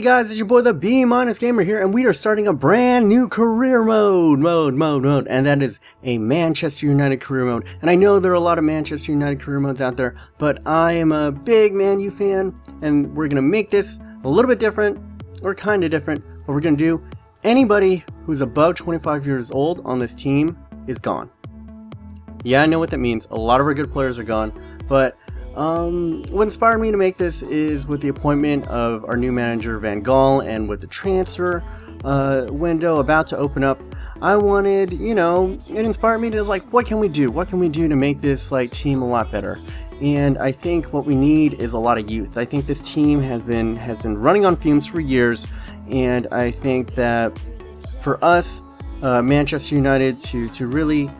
guys, it's your boy the B-Gamer here, and we are starting a brand new career mode, and that is a Manchester United career mode. And I know there are a lot of Manchester United career modes out there, but I am a big Man U fan, and we're going to make this a little bit different, or kind of different. What we're going to do, anybody who's above 25 years old on this team is gone. Yeah, I know what that means. A lot of our good players are gone, but what inspired me to make this is with the appointment of our new manager Van Gaal, and with the transfer window about to open up, I wanted, it inspired me to like, what can we do? What can we do to make this team a lot better? And I think what we need is a lot of youth. I think this team has been running on fumes for years, and I think that for us, Manchester United, to really,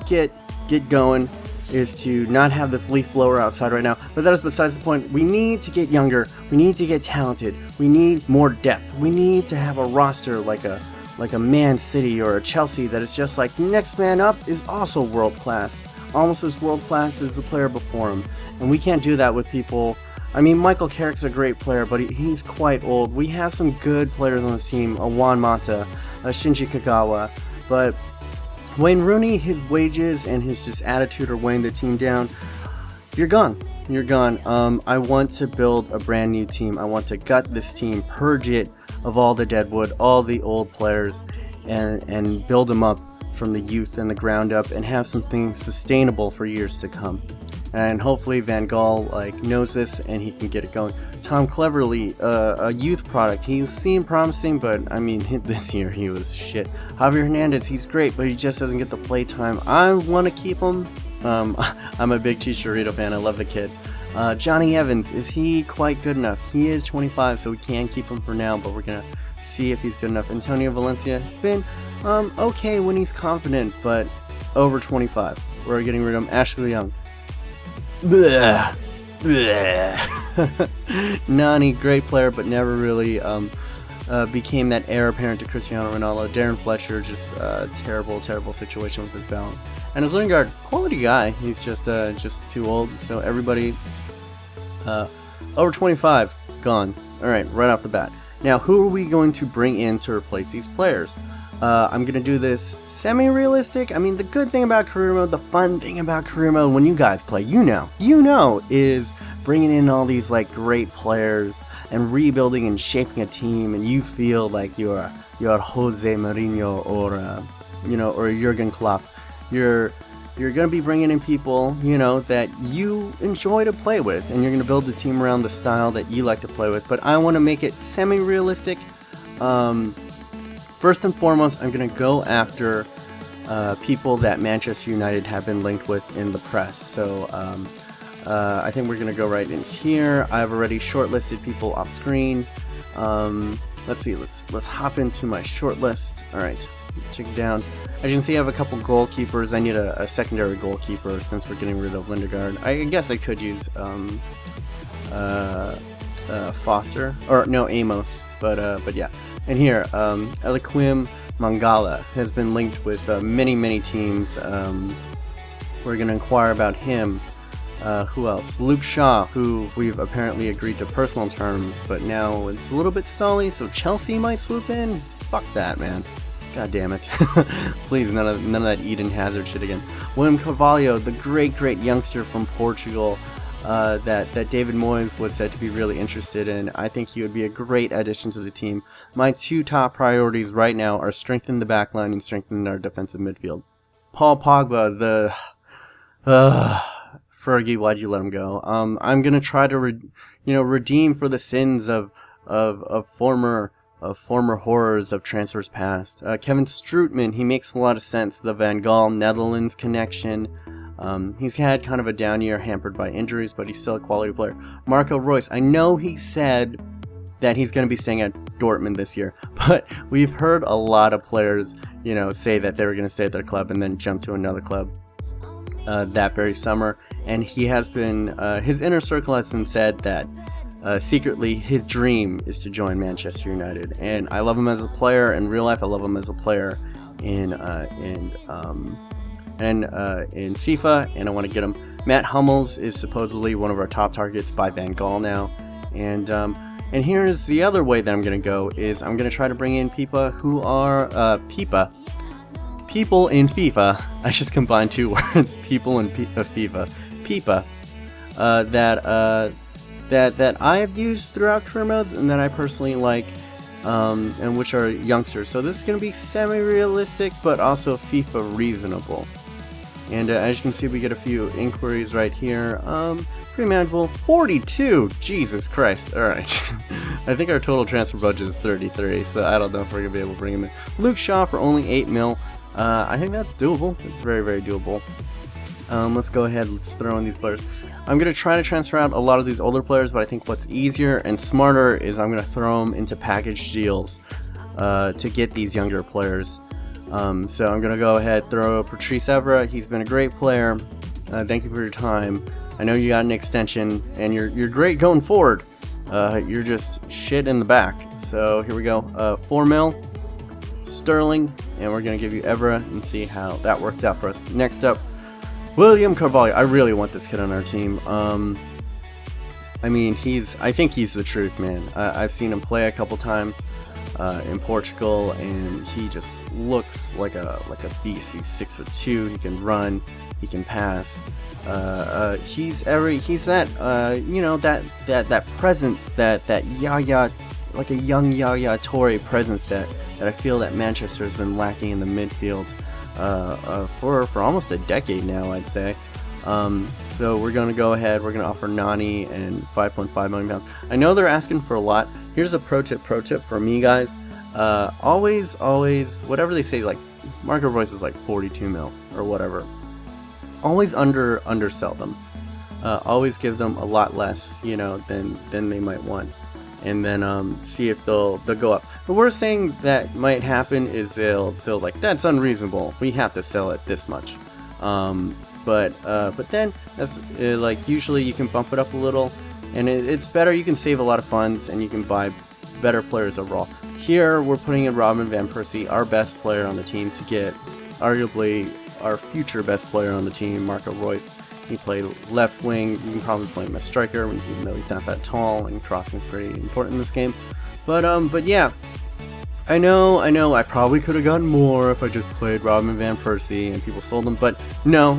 get going, is to not have this leaf blower outside right now. But that is besides the point. We need to get younger. We need to get talented. We need more depth. We need to have a roster like a Man City or a Chelsea that is just like next man up is also world class, almost as world class as the player before him. And we can't do that with people. I mean, Michael Carrick's a great player, but he's quite old. We have some good players on this team, Juan Mata, Shinji Kagawa, but Wayne Rooney, his wages and his just attitude are weighing the team down. You're gone. You're gone. I want to build a brand new team. I want to gut this team, purge it of all the deadwood, all the old players, and build them up from the youth and the ground up, and have something sustainable for years to come. And hopefully Van Gaal knows this and he can get it going. Tom Cleverley, a youth product. He seemed promising, but I mean this year he was shit. Javier Fernandez, he's great, but he just doesn't get the play time. I want to keep him. I'm a big Chicharito fan. I love the kid. Johnny Evans, is he quite good enough? He is 25, so we can keep him for now, but we're gonna see if he's good enough. Antonio Valencia has been okay when he's confident, but over 25. We're getting rid of him. Ashley Young. Bleh. Bleh. Nani, great player, but never really became that heir apparent to Cristiano Ronaldo. Darren Fletcher, just terrible situation with his balance. And his Lingard, quality guy. He's just too old. So everybody over 25 gone. All right, right off the bat. Now, who are we going to bring in to replace these players? I'm going to do this semi-realistic. I mean, the good thing about career mode, the fun thing about career mode when you guys play, is bringing in all these great players and rebuilding and shaping a team, and you feel like you're Jose Mourinho or Jurgen Klopp. You're going to be bringing in people, that you enjoy to play with, and you're going to build the team around the style that you like to play with. But I want to make it semi-realistic. First and foremost, I'm going to go after people that Manchester United have been linked with in the press. So I think we're going to go right in here. I've already shortlisted people off screen. Let's see. Let's hop into my shortlist. All right, let's check it down. As you can see, I have a couple goalkeepers. I need a secondary goalkeeper since we're getting rid of Lindegaard. I guess I could use Foster, or no, Amos. But yeah. And here, Eliaquim Mangala has been linked with many teams. We're going to inquire about him. Who else? Luke Shaw, who we've apparently agreed to personal terms, but now it's a little bit stally, so Chelsea might swoop in. Fuck that, man. God damn it. Please, none of that Eden Hazard shit again. William Cavalli, the great youngster from Portugal, that David Moyes was said to be really interested in. I think he would be a great addition to the team. My two top priorities right now are strengthening the backline and strengthening our defensive midfield. Paul Pogba, Fergie, why'd you let him go? I'm gonna try to redeem for the sins of former horrors of transfers past. Kevin Strootman, he makes a lot of sense. The Van Gaal Netherlands connection. He's had kind of a down year, hampered by injuries, but he's still a quality player. Marco Reus, I know he said that he's going to be staying at Dortmund this year, but we've heard a lot of players, say that they were going to stay at their club and then jump to another club that very summer. And he has been, his inner circle has been said that secretly his dream is to join Manchester United. And I love him as a player in real life. I love him as a player in FIFA, and I want to get him. Matt Hummels is supposedly one of our top targets by Van Gaal now, and And here's the other way that I'm going to go, is I'm going to try to bring in people who are people in FIFA. I just combined two words, people in FIFA. FIFA. That I have used throughout career modes and that I personally like, and which are youngsters. So this is going to be semi-realistic, but also FIFA reasonable. And as you can see, we get a few inquiries right here. Pretty manageable. 42! Jesus Christ. Alright. I think our total transfer budget is 33, so I don't know if we're going to be able to bring him in. Luke Shaw for only 8 mil. I think that's doable. It's very, very doable. Let's go ahead. Let's throw in these players. I'm going to try to transfer out a lot of these older players, but I think what's easier and smarter is I'm going to throw them into package deals to get these younger players. So I'm going to go ahead, throw Patrice Evra. He's been a great player. Thank you for your time. I know you got an extension, and you're great going forward. You're just shit in the back. So here we go. 4 mil, Sterling, and we're going to give you Evra and see how that works out for us. Next up, William Cavalli. I really want this kid on our team. I mean, I think he's the truth, man. I've seen him play a couple times in Portugal, and he just looks like a beast. He's 6'2". He can run. He can pass. He's that you know, that presence, that Yaya, like a young Yaya Toure presence that I feel that Manchester has been lacking in the midfield for almost a decade now, I'd say. So we're going to go ahead, we're going to offer Nani and £5.5 million. I know they're asking for a lot. Here's a pro tip for me, guys. Always, whatever they say, like Marco Reus is like 42 mil or whatever. Always undersell them. Always give them a lot less, you know, than they might want. And then see if they'll go up. The worst thing that might happen is they'll like, that's unreasonable. We have to sell it this much. But then that's like, usually you can bump it up a little, and it's better. You can save a lot of funds, and you can buy better players overall. Here we're putting in Robin van Persie, our best player on the team, to get arguably our future best player on the team, Marco Reus. He played left wing. You can probably play him as striker, even though he's not that tall, and crossing is pretty important in this game. But yeah, I know I probably could have gotten more if I just played Robin van Persie and people sold them, but no,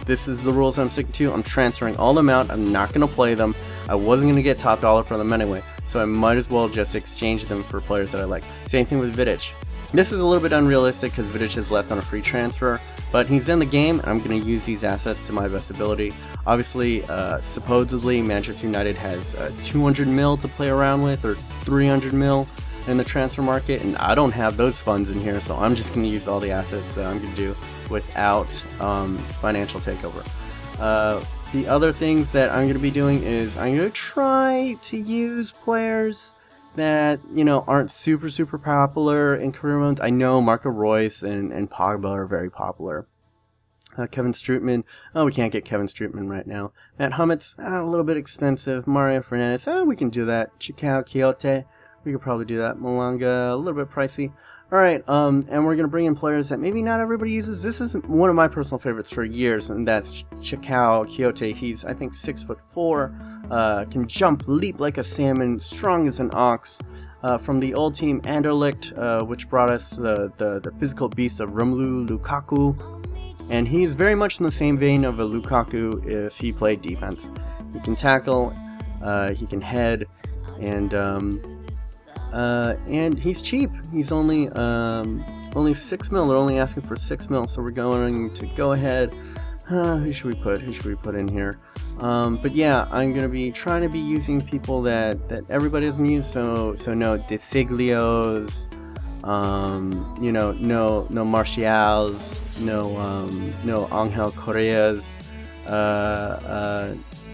this is the rules I'm sticking to. I'm transferring all them out. I'm not going to play them. I wasn't going to get top dollar for them anyway, so I might as well just exchange them for players that I like. Same thing with Vidic. This is a little bit unrealistic because Vidic is left on a free transfer, but he's in the game, and I'm going to use these assets to my best ability. Obviously, supposedly, Manchester United has 200 mil to play around with, or 300 mil in the transfer market, and I don't have those funds in here, so I'm just going to use all the assets that I'm going to do without financial takeover. The other things that I'm going to be doing is I'm going to try to use players that, you know, aren't super popular in career modes. I know Marco Reus and Pogba are very popular. Kevin Strootman, we can't get Kevin Strootman right now. Matt Hummett's a little bit expensive. Mario Fernandez, we can do that. Chicao Quixote, we could probably do that. Malanga, a little bit pricey. Alright, and we're going to bring in players that maybe not everybody uses. This is one of my personal favorites for years, and that's Chicao Quixote. He's, I think, 6'4", can jump, leap like a salmon, strong as an ox. From the old team Anderlecht, which brought us the physical beast of Romelu Lukaku. And he's very much in the same vein of a Lukaku if he played defense. He can tackle, he can head, and he's cheap. He's only 6 mil. They're only asking for 6 mil, so we're going to go ahead. Who should we put in here? But yeah, I'm gonna be trying to be using people that everybody doesn't use. So no De Siglios, you know, no Martials, no Angel Correas,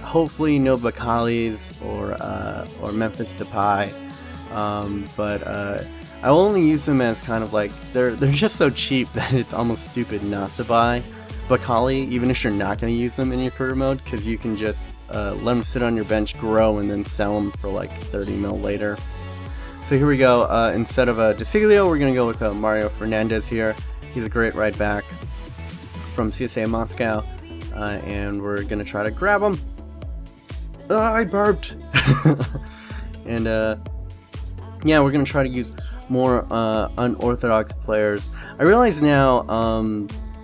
hopefully no Bacalis or Memphis Depay. But I only use them as kind of like, they're just so cheap that it's almost stupid not to buy Bacali, even if you're not going to use them in your career mode, because you can just let them sit on your bench, grow, and then sell them for like 30 mil later. So here we go. Instead of De Siglio, we're going to go with Mario Fernandez here. He's a great right back from CSA Moscow, and we're going to try to grab him. I burped. And yeah, we're gonna try to use more unorthodox players. I realize now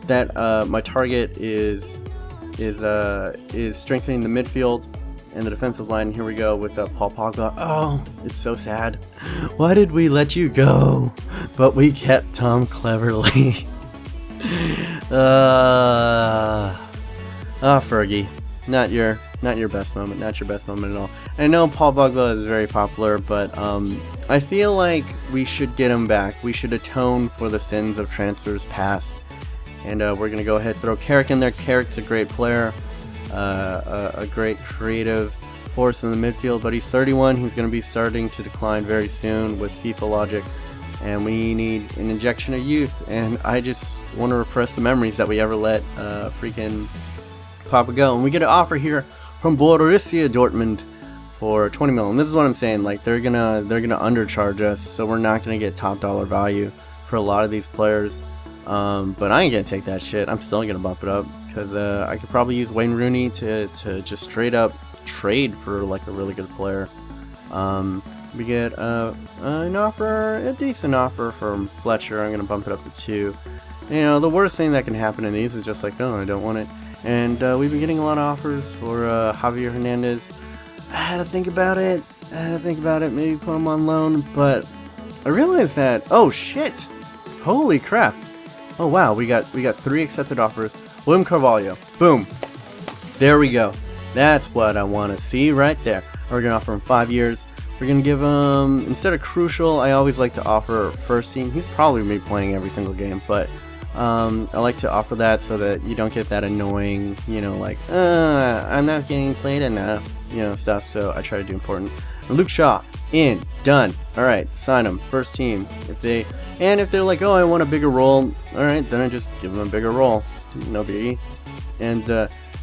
that my target is strengthening the midfield and the defensive line. Here we go with Paul Pogba. Oh, it's so sad. Why did we let you go? But we kept Tom cleverly. Fergie, not your best moment. Not your best moment at all. I know Paul Pogba is very popular, but I feel like we should get him back. We should atone for the sins of transfers past. And we're gonna go ahead and throw Carrick in there. Carrick's a great player, a great creative force in the midfield, but he's 31. He's gonna be starting to decline very soon with FIFA logic, and we need an injection of youth. And I just want to repress the memories that we ever let freaking Papa go. And we get an offer here from Borussia Dortmund for 20 million. This is what I'm saying. Like they're gonna undercharge us, so we're not gonna get top dollar value for a lot of these players. But I ain't gonna take that shit. I'm still gonna bump it up because I could probably use Wayne Rooney to just straight up trade for like a really good player. We get an offer, a decent offer from Fletcher. I'm gonna bump it up to 2. You know, the worst thing that can happen in these is just like, oh, I don't want it. And we've been getting a lot of offers for Javier Fernandez. I had to think about it. Maybe put him on loan, but I realized that, oh shit, holy crap. Oh wow, we got 3 accepted offers. William Carvalho, boom, there we go. That's what I want to see right there. We're gonna offer him 5 years. We're gonna give him, instead of crucial, I always like to offer first team. He's probably gonna be playing every single game, but I like to offer that so that you don't get that annoying, you know, like I'm not getting played enough, you know, stuff. So I try to do important. Luke Shaw, in, done. All right, sign him, first team. If they're like, oh, I want a bigger role, all right, then I just give them a bigger role, no biggie. And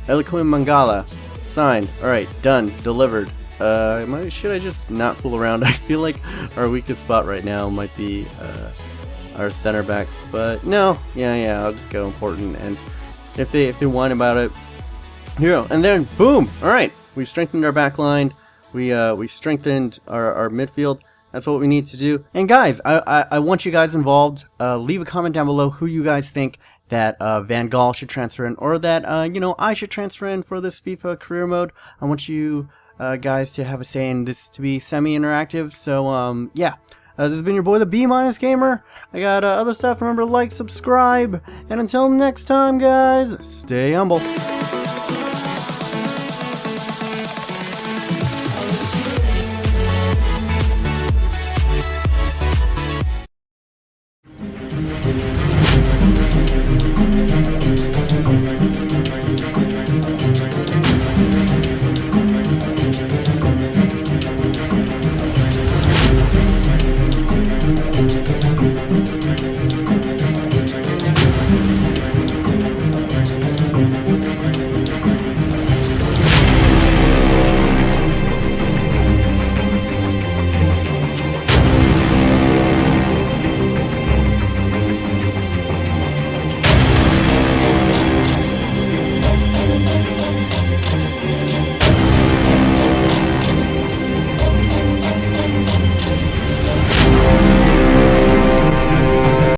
Eliquim Mangala, signed. All right, done, delivered. Should I just not fool around? I feel like our weakest spot right now might be our center backs, but no, yeah, I'll just go important. And if they whine about it, here, and then boom. All right, we strengthened our back line. We strengthened our midfield. That's what we need to do. And guys, I want you guys involved. Leave a comment down below who you guys think that Van Gaal should transfer in, or that you know, I should transfer in for this FIFA career mode. I want you guys to have a say in this, to be semi-interactive. So yeah, this has been your boy, the B- Gamer. I got other stuff. Remember to like, subscribe, and until next time, guys, stay humble.